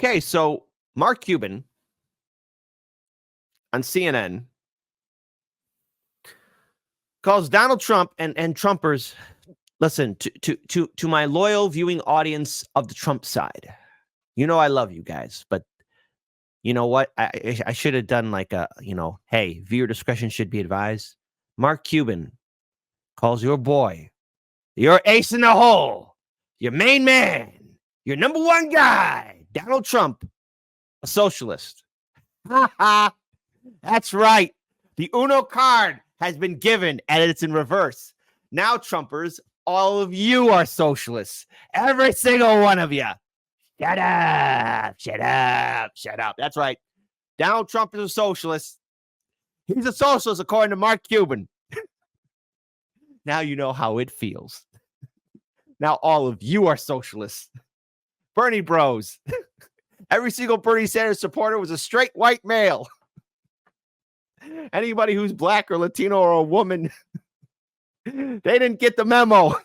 Okay, so Mark Cuban on CNN calls Donald Trump and Trumpers. Listen, to my loyal viewing audience of the Trump side, you know I love you guys, but you know what? I should have done like a, hey, viewer discretion should be advised. Mark Cuban calls your boy, your ace in the hole, your main man, your number one guy, Donald Trump, a socialist. That's right. The Uno card has been given and it's in reverse. Now, Trumpers, all of you are socialists. Every single one of you. Shut up. Shut up. Shut up. That's right. Donald Trump is a socialist. He's a socialist according to Mark Cuban. Now you know how it feels. Now all of you are socialists. Bernie bros. Every single Bernie Sanders supporter was a straight white male. Anybody who's black or Latino or a woman, they didn't get the memo.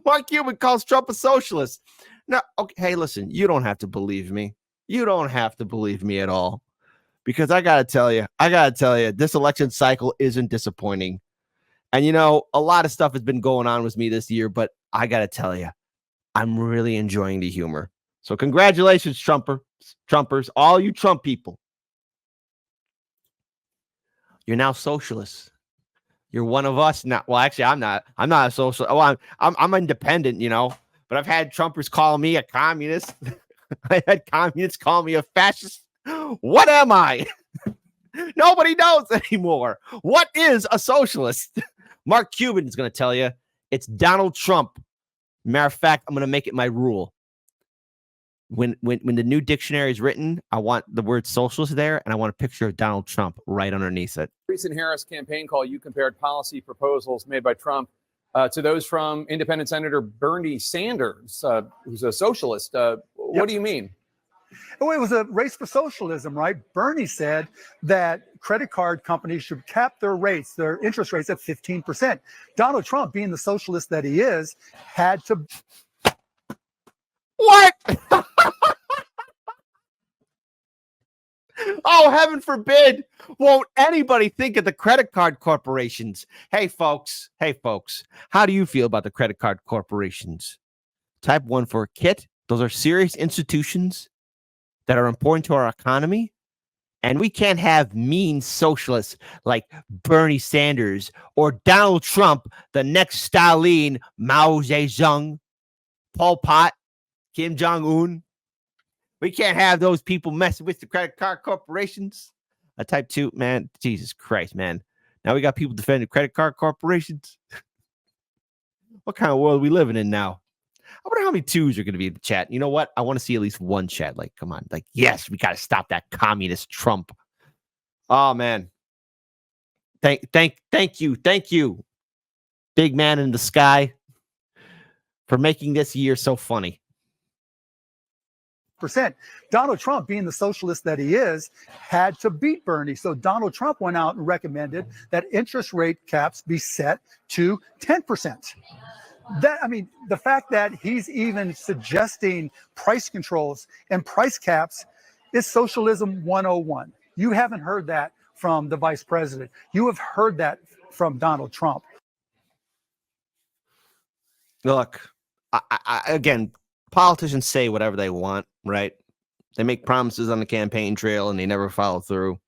Mark Cuban calls Trump a socialist. Now, okay, hey, listen, you don't have to believe me. You don't have to believe me at all. Because I got to tell you, this election cycle isn't disappointing. And, a lot of stuff has been going on with me this year, but I got to tell you, I'm really enjoying the humor. So congratulations, Trumpers, all you Trump people. You're now socialists. You're one of us now. Well, actually, I'm not a socialist. Well, I'm independent, but I've had Trumpers call me a communist. I had communists call me a fascist. What am I? Nobody knows anymore. What is a socialist? Mark Cuban is going to tell you it's Donald Trump. Matter of fact, I'm going to make it my rule. When the new dictionary is written, I want the word socialist there, and I want a picture of Donald Trump right underneath it. Recent Harris campaign call, you compared policy proposals made by Trump to those from independent Senator Bernie Sanders, who's a socialist. What do you mean? Well, it was a race for socialism, right? Bernie said that credit card companies should cap their interest rates at 15%. Donald Trump, being the socialist that he is, had to... What? Oh, heaven forbid. Won't anybody think of the credit card corporations? Hey, folks. How do you feel about the credit card corporations? Type 1 for KIT. Those are serious institutions that are important to our economy. And we can't have mean socialists like Bernie Sanders or Donald Trump, the next Stalin, Mao Zedong, Pol Pot, Kim Jong-un. We can't have those people messing with the credit card corporations. Type 2, man, Jesus Christ, man. Now we got people defending credit card corporations. What kind of world are we living in now? I wonder how many 2s are going to be in the chat. You know what? I want to see at least one chat. Like, come on. Like, yes, we got to stop that communist Trump. Oh, man. Thank you. Big man in the sky for making this year so funny. Donald Trump, being the socialist that he is, had to beat Bernie. So Donald Trump went out and recommended that interest rate caps be set to 10%. The fact that he's even suggesting price controls and price caps is socialism 101. You haven't heard that from the vice president. You have heard that from Donald Trump. Look, again, politicians say whatever they want, right? They make promises on the campaign trail and they never follow through.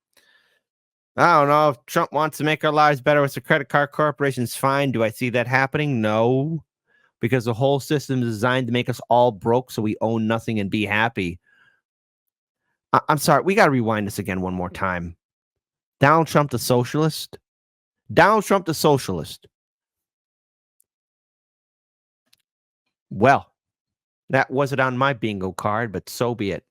I don't know if Trump wants to make our lives better with the credit card corporations. Fine. Do I see that happening? No, because the whole system is designed to make us all broke so we own nothing and be happy. I'm sorry. We got to rewind this again one more time. Donald Trump, the socialist. Donald Trump, the socialist. Well, that wasn't on my bingo card, but so be it.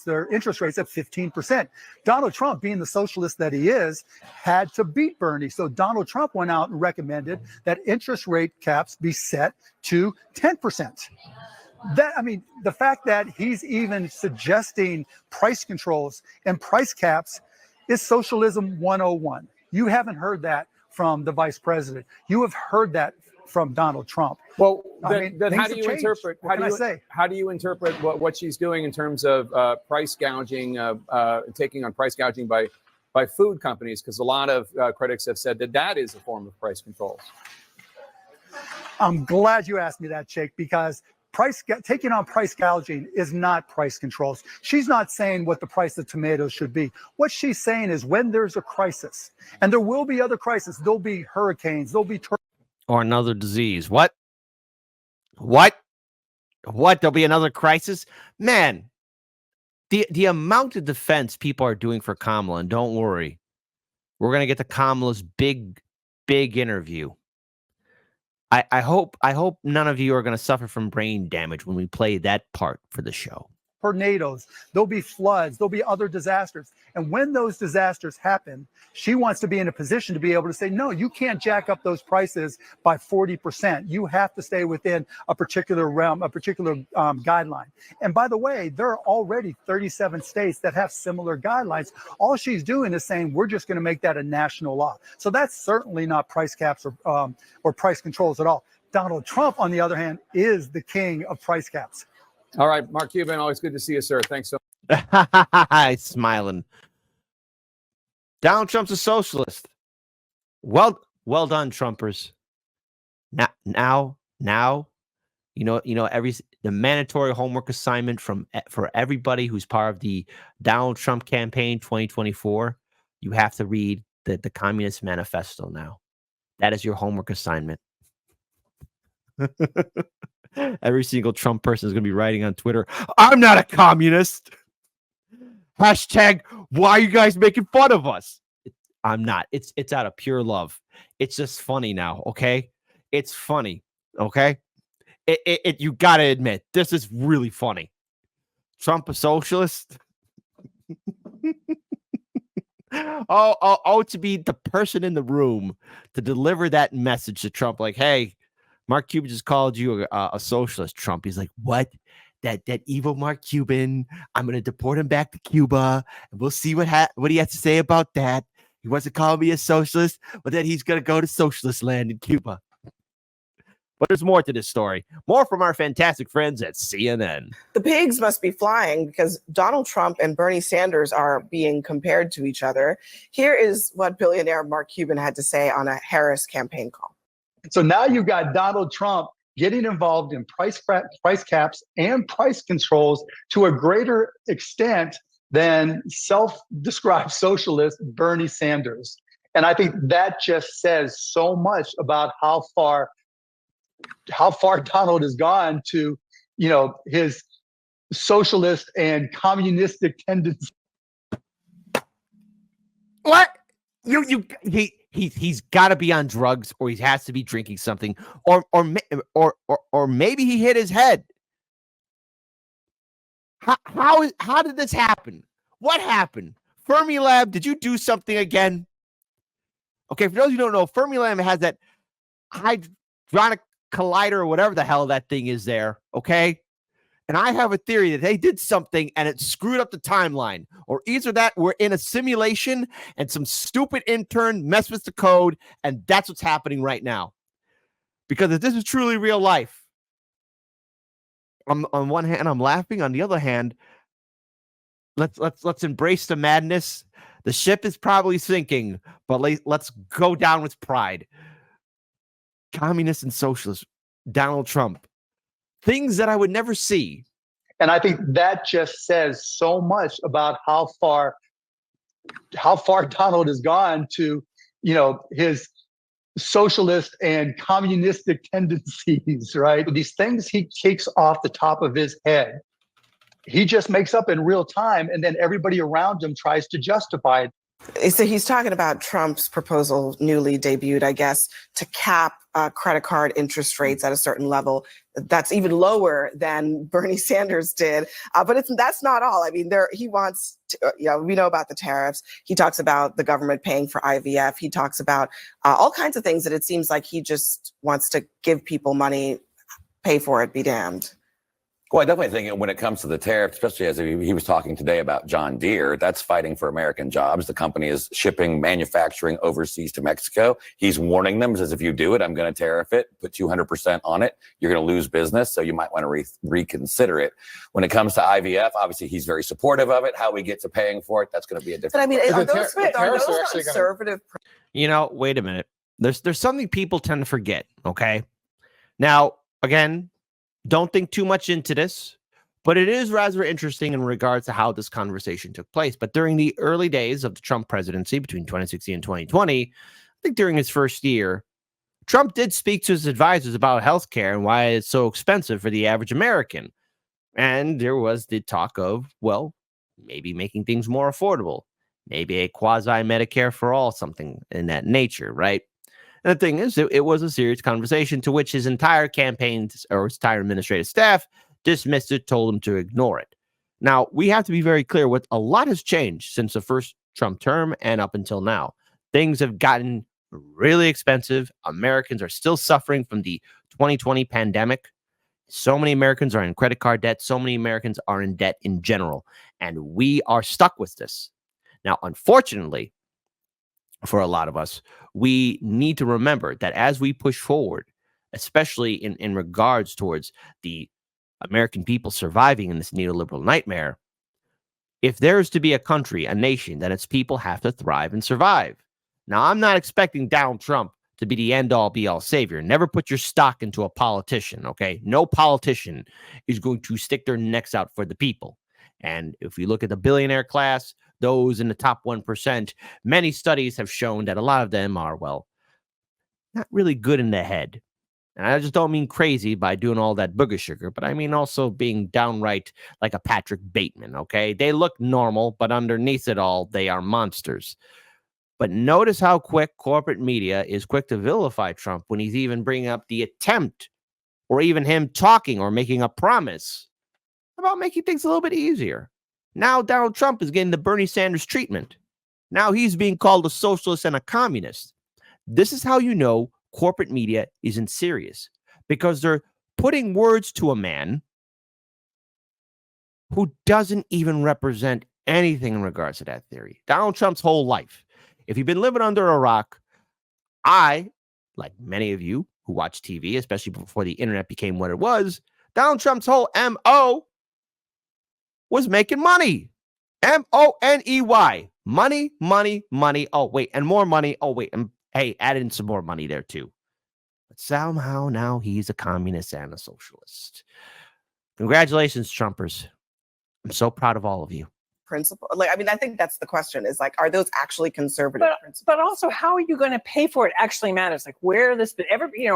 Their interest rates at 15%. Donald Trump, being the socialist that he is, had to beat Bernie. So Donald Trump went out and recommended that interest rate caps be set to 10%. The fact that he's even suggesting price controls and price caps is socialism 101. You haven't heard that from the vice president. You have heard that from Donald Trump. Well, I mean, then how things do have you changed. interpret? What can I say? How do you interpret what she's doing in terms of price gouging, taking on price gouging by food companies? Because a lot of critics have said that is a form of price controls. I'm glad you asked me that, Jake, because taking on price gouging is not price controls. She's not saying what the price of tomatoes should be. What she's saying is when there's a crisis, and there will be other crises, there'll be hurricanes, there'll be or another disease. What? There'll be another crisis? Man, the amount of defense people are doing for Kamala, and don't worry, we're going to get to Kamala's big interview. I hope none of you are going to suffer from brain damage when we play that part for the show. tornadoes, there'll be floods, there'll be other disasters. And when those disasters happen, she wants to be in a position to be able to say, no, you can't jack up those prices by 40%. You have to stay within a particular realm, a particular guideline. And by the way, there are already 37 states that have similar guidelines. All she's doing is saying, we're just going to make that a national law. So that's certainly not price caps or price controls at all. Donald Trump, on the other hand, is the king of price caps. All right, Mark Cuban, always good to see you, sir. Thanks so much. Smiling. Donald Trump's a socialist. Well done, Trumpers. Now, the mandatory homework assignment for everybody who's part of the Donald Trump campaign 2024. You have to read the Communist Manifesto now. That is your homework assignment. Every single Trump person is going to be writing on Twitter, I'm not a communist. Hashtag, why are you guys making fun of us? I'm not. It's out of pure love. It's just funny now, okay? It's funny, okay? You got to admit, this is really funny. Trump a socialist? to be the person in the room to deliver that message to Trump, like, hey, Mark Cuban just called you a socialist, Trump. He's like, what? That evil Mark Cuban. I'm going to deport him back to Cuba, and we'll see what he has to say about that. He wants to call me a socialist, but then he's going to go to socialist land in Cuba. But there's more to this story. More from our fantastic friends at CNN. The pigs must be flying because Donald Trump and Bernie Sanders are being compared to each other. Here is what billionaire Mark Cuban had to say on a Harris campaign call. So now you've got Donald Trump getting involved in price caps and price controls to a greater extent than self-described socialist Bernie Sanders. And I think that just says so much about how far Donald has gone to, his socialist and communistic tendencies. What? He's got to be on drugs, or he has to be drinking something, or maybe he hit his head. How did this happen? What happened? Fermilab, did you do something again? Okay, for those who don't know, Fermilab has that hydronic collider or whatever the hell that thing is there, okay? And I have a theory that they did something and it screwed up the timeline. Or either that we're in a simulation and some stupid intern messed with the code, and that's what's happening right now. Because if this is truly real life, on one hand, I'm laughing. On the other hand, let's embrace the madness. The ship is probably sinking, but let's go down with pride. Communist and socialist, Donald Trump. Things that I would never see. And I think that just says so much about how far Donald has gone to, his socialist and communistic tendencies, right? These things he takes off the top of his head, he just makes up in real time, and then everybody around him tries to justify it. So he's talking about Trump's proposal, newly debuted, I guess, to cap credit card interest rates at a certain level. That's even lower than Bernie Sanders did. But that's not all. I mean, he wants to, we know about the tariffs. He talks about the government paying for IVF. He talks about all kinds of things that it seems like he just wants to give people money, pay for it, be damned. Well, I definitely think when it comes to the tariff, especially as he was talking today about John Deere, that's fighting for American jobs. The company is shipping manufacturing overseas to Mexico. He's warning them, says, if you do it, I'm going to tariff it, put 200% on it. You're going to lose business. So you might want to reconsider it. When it comes to IVF, obviously he's very supportive of it. How we get to paying for it, that's going to be a different. But I mean, But are the those, tariffs are are those actually gonna- conservative? You know, wait a minute. There's something people tend to forget, okay? Now, again, don't think too much into this, but it is rather interesting in regards to how this conversation took place. But during the early days of the Trump presidency between 2016 and 2020, I think during his first year, Trump did speak to his advisors about healthcare and why it's so expensive for the average American. And there was the talk of, well, maybe making things more affordable, maybe a quasi Medicare for all, something in that nature, right? And the thing is, it was a serious conversation to which his entire campaign or his entire administrative staff dismissed it, told him to ignore it. Now, we have to be very clear, what a lot has changed since the first Trump term and up until now. Things have gotten really expensive. Americans are still suffering from the 2020 pandemic. So many Americans are in credit card debt. So many Americans are in debt in general. And we are stuck with this. Now, unfortunately, for a lot of us, we need to remember that as we push forward, especially in regards towards the American people surviving in this neoliberal nightmare, if there is to be a country, a nation, that its people have to thrive and survive. Now, I'm not expecting Donald Trump to be the end-all, be-all savior. Never put your stock into a politician, okay? No politician is going to stick their necks out for the people. And if we look at the billionaire class, those in the top 1%, many studies have shown that a lot of them are, well, not really good in the head. And I just don't mean crazy by doing all that booger sugar, but I mean also being downright like a Patrick Bateman, okay? They look normal, but underneath it all, they are monsters. But notice how quick corporate media is quick to vilify Trump when he's even bringing up the attempt or even him talking or making a promise about making things a little bit easier. Now Donald Trump is getting the Bernie Sanders treatment. Now he's being called a socialist and a communist. This is how you know corporate media isn't serious, because they're putting words to a man who doesn't even represent anything in regards to that theory. Donald Trump's whole life, if you've been living under a rock, I, like many of you who watch TV, especially before the internet became what it was, Donald Trump's whole MO was making money. MONEY. Money, money, money. Oh, wait. And more money. Oh, wait. And hey, add in some more money there, too. But somehow now he's a communist and a socialist. Congratulations, Trumpers. I'm so proud of all of you. Principle, like, I mean, I think that's the question, is like, are those actually conservative principles? But also, how are you going to pay for it actually matters. Like, where are the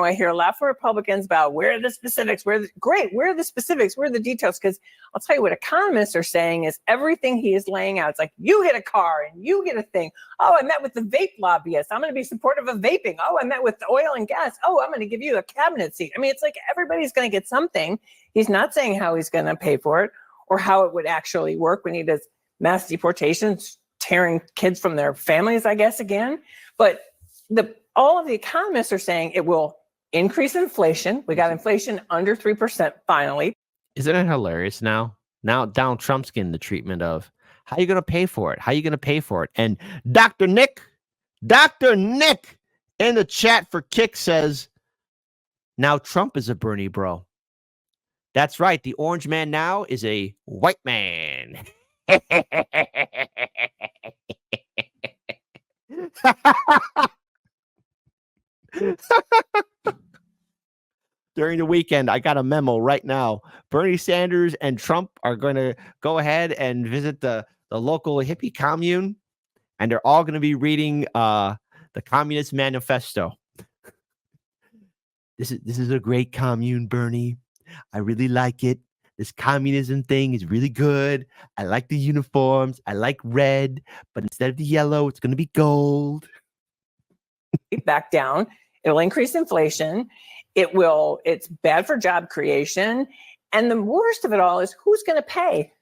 I hear a lot from Republicans about where are the specifics, where are the specifics, where are the details? Because I'll tell you what economists are saying is everything he is laying out. It's like, you get a car and you get a thing. Oh, I met with the vape lobbyist. I'm going to be supportive of vaping. Oh, I met with the oil and gas. Oh, I'm going to give you a cabinet seat. I mean, it's like everybody's going to get something. He's not saying how he's going to pay for it or how it would actually work when he does mass deportations, tearing kids from their families, I guess, again. But all of the economists are saying it will increase inflation. We got inflation under 3% finally. Isn't it hilarious now? Now Donald Trump's getting the treatment of, how are you going to pay for it? How are you going to pay for it? And Dr. Nick in the chat for Kick says, now Trump is a Bernie bro. That's right. The orange man now is a white man. During the weekend, I got a memo right now. Bernie Sanders and Trump are going to go ahead and visit the local hippie commune, and they're all going to be reading the Communist Manifesto. This is a great commune, Bernie. I really like it. This communism thing is really good. I like the uniforms. I like red, but instead of the yellow, it's going to be gold. Back down. It'll increase inflation. It's bad for job creation. And the worst of it all is who's going to pay?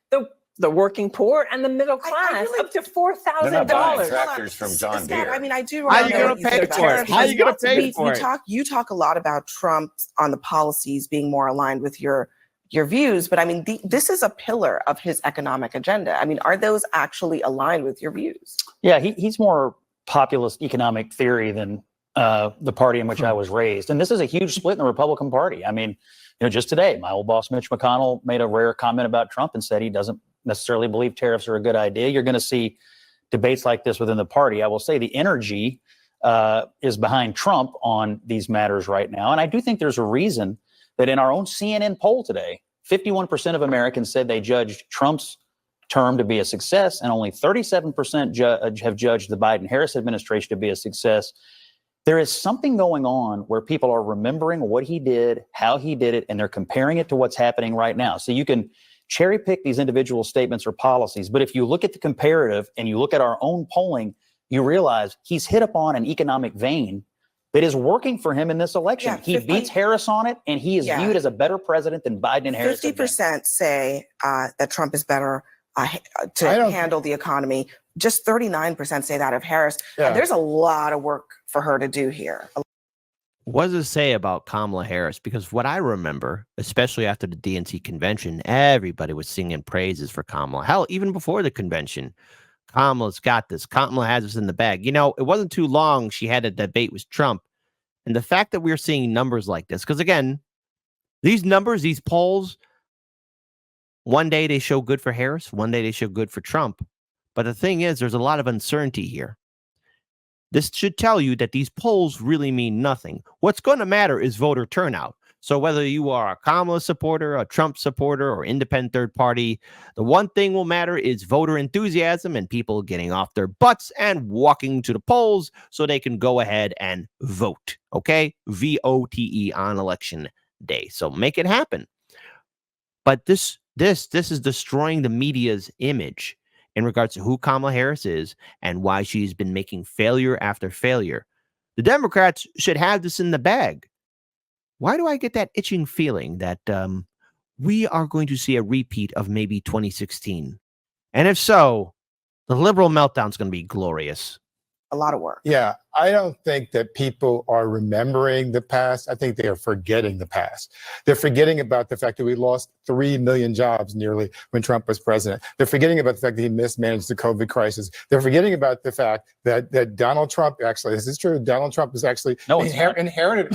The working poor and the middle class, up to $4,000. Tractors from John Deere. I mean, I do. How are you going to pay for it? How are you going to pay for it? You talk a lot about Trump on the policies being more aligned with your your views, but I mean, this is a pillar of his economic agenda. I mean, are those actually aligned with your views? Yeah, he's more populist economic theory than the party in which I was raised. And this is a huge split in the Republican Party. I mean, just today, my old boss, Mitch McConnell, made a rare comment about Trump and said he doesn't necessarily believe tariffs are a good idea. You're going to see debates like this within the party. I will say the energy is behind Trump on these matters right now. And I do think there's a reason that in our own CNN poll today, 51% of Americans said they judged Trump's term to be a success, and only 37% have judged the Biden-Harris administration to be a success. There is something going on where people are remembering what he did, how he did it, and they're comparing it to what's happening right now. So you can cherry pick these individual statements or policies, but if you look at the comparative and you look at our own polling, you realize he's hit upon an economic vein that is working for him in this election. He beats Harris on it, and he is viewed as a better president than Biden and Harris. 50% say that Trump is better to handle the economy. Just 39% say that of Harris. There's a lot of work for her to do here. What does it say about Kamala Harris? Because what I remember, especially after the DNC convention, everybody was singing praises for Kamala. Hell, even before the convention, Kamala's got this. Kamala has this in the bag. It wasn't too long she had a debate with Trump. And the fact that we're seeing numbers like this, because again, these numbers, these polls, one day they show good for Harris, one day they show good for Trump. But the thing is, there's a lot of uncertainty here. This should tell you that these polls really mean nothing. What's going to matter is voter turnout. So whether you are a Kamala supporter, a Trump supporter, or independent third party, the one thing will matter is voter enthusiasm and people getting off their butts and walking to the polls so they can go ahead and vote. Okay? VOTE on election day. So make it happen. But this is destroying the media's image in regards to who Kamala Harris is and why she's been making failure after failure. The Democrats should have this in the bag. Why do I get that itching feeling that we are going to see a repeat of maybe 2016? And if so, the liberal meltdown is going to be glorious. A lot of work. Yeah, I don't think that people are remembering the past. I think they are forgetting the past. They're forgetting about the fact that we lost 3 million jobs nearly when Trump was president. They're forgetting about the fact that he mismanaged the COVID crisis. They're forgetting about the fact that Donald Trump, actually, this is true, Donald Trump is actually inherited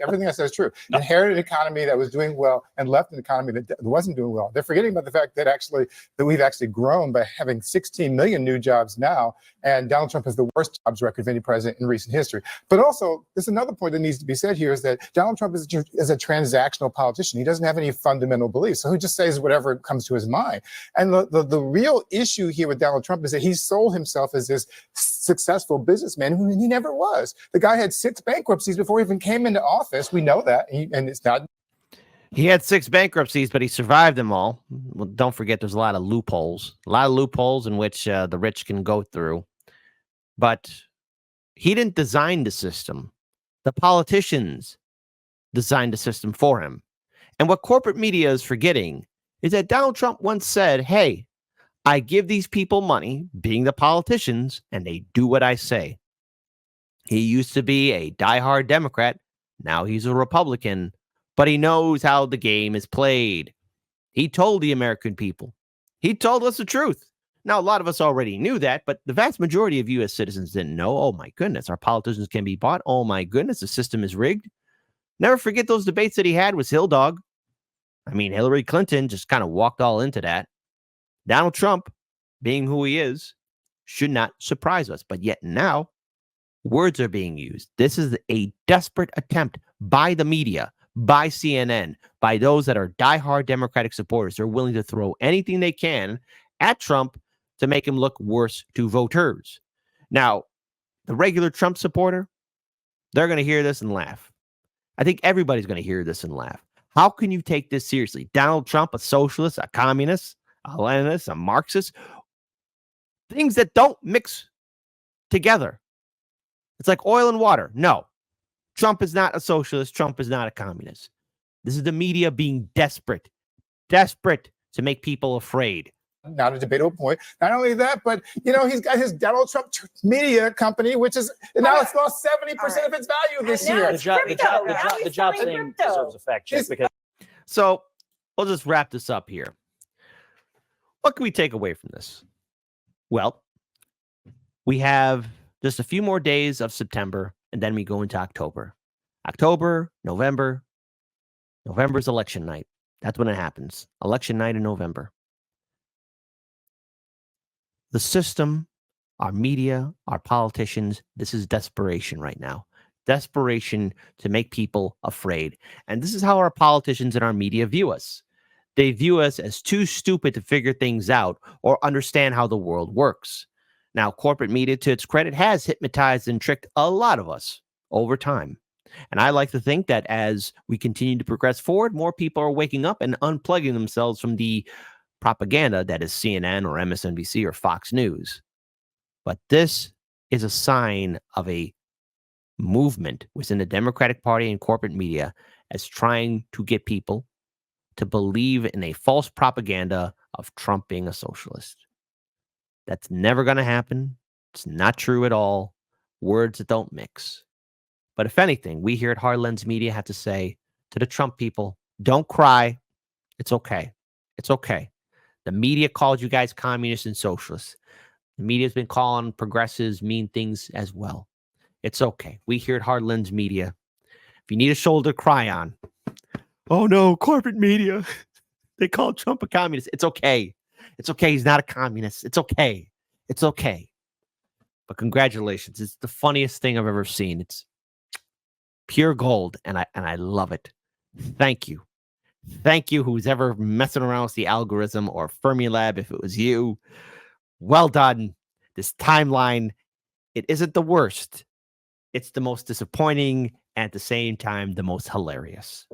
everything I said is true. No. Inherited an economy that was doing well and left an economy that wasn't doing well. They're forgetting about the fact that we've actually grown by having 16 million new jobs now, and Donald Trump has the worst jobs record of any president in recent history. But also, there's another point that needs to be said here is that Donald Trump is a transactional politician. He doesn't have any fundamental beliefs. So he just says whatever comes to his mind. And the real issue here with Donald Trump is that he sold himself as this successful businessman who he never was. The guy had 6 bankruptcies before he even came into office. We know that. And it's not. He had 6 bankruptcies, but he survived them all. Well, don't forget, there's a lot of loopholes in which the rich can go through. But he didn't design the system. The politicians designed the system for him. And what corporate media is forgetting is that Donald Trump once said, hey, I give these people money, being the politicians, and they do what I say. He used to be a diehard Democrat. Now he's a Republican, but he knows how the game is played. He told the American people. He told us the truth. Now, a lot of us already knew that, but the vast majority of U.S. citizens didn't know. Oh, my goodness, our politicians can be bought. Oh, my goodness, the system is rigged. Never forget those debates that he had with Hill Dog. I mean, Hillary Clinton just kind of walked all into that. Donald Trump, being who he is, should not surprise us. But yet now, words are being used. This is a desperate attempt by the media, by CNN, by those that are diehard Democratic supporters. They're willing to throw anything they can at Trump to make him look worse to voters. Now, the regular Trump supporter, they're going to hear this and laugh. I think everybody's going to hear this and laugh. How can you take this seriously? Donald Trump, a socialist, a communist, a Leninist, a Marxist, things that don't mix together. It's like oil and water. No, Trump is not a socialist. Trump is not a communist. This is the media being desperate to make people afraid. Not a debatable point. Not only that, but he's got his Donald Trump media company, which is now it's lost 70% of its value this year. The job thing deserves a fact check because. So we'll just wrap this up here. What can we take away from this? Well, we have just a few more days of September, and then we go into October. October, November. November's election night. That's when it happens. Election night in November. The system, our media, our politicians, this is desperation right now. Desperation to make people afraid. And this is how our politicians and our media view us. They view us as too stupid to figure things out or understand how the world works. Now, corporate media, to its credit, has hypnotized and tricked a lot of us over time. And I like to think that as we continue to progress forward, more people are waking up and unplugging themselves from the propaganda that is CNN or MSNBC or Fox News. But this is a sign of a movement within the Democratic Party and corporate media as trying to get people to believe in a false propaganda of Trump being a socialist. That's never going to happen. It's not true at all. Words that don't mix. But if anything, we here at Hard Lens Media have to say to the Trump people, don't cry. It's okay. It's okay. The media called you guys communists and socialists. The media's been calling progressives mean things as well. It's okay. We here at Hard Lens Media, if you need a shoulder to cry on, oh no, corporate media, they called Trump a communist. It's okay. It's okay. He's not a communist. It's okay. It's okay. But congratulations. It's the funniest thing I've ever seen. It's pure gold, and I love it. Thank you. Thank you, who's ever messing around with the algorithm or Fermilab, if it was you. Well done. This timeline, it isn't the worst. It's the most disappointing and at the same time, the most hilarious.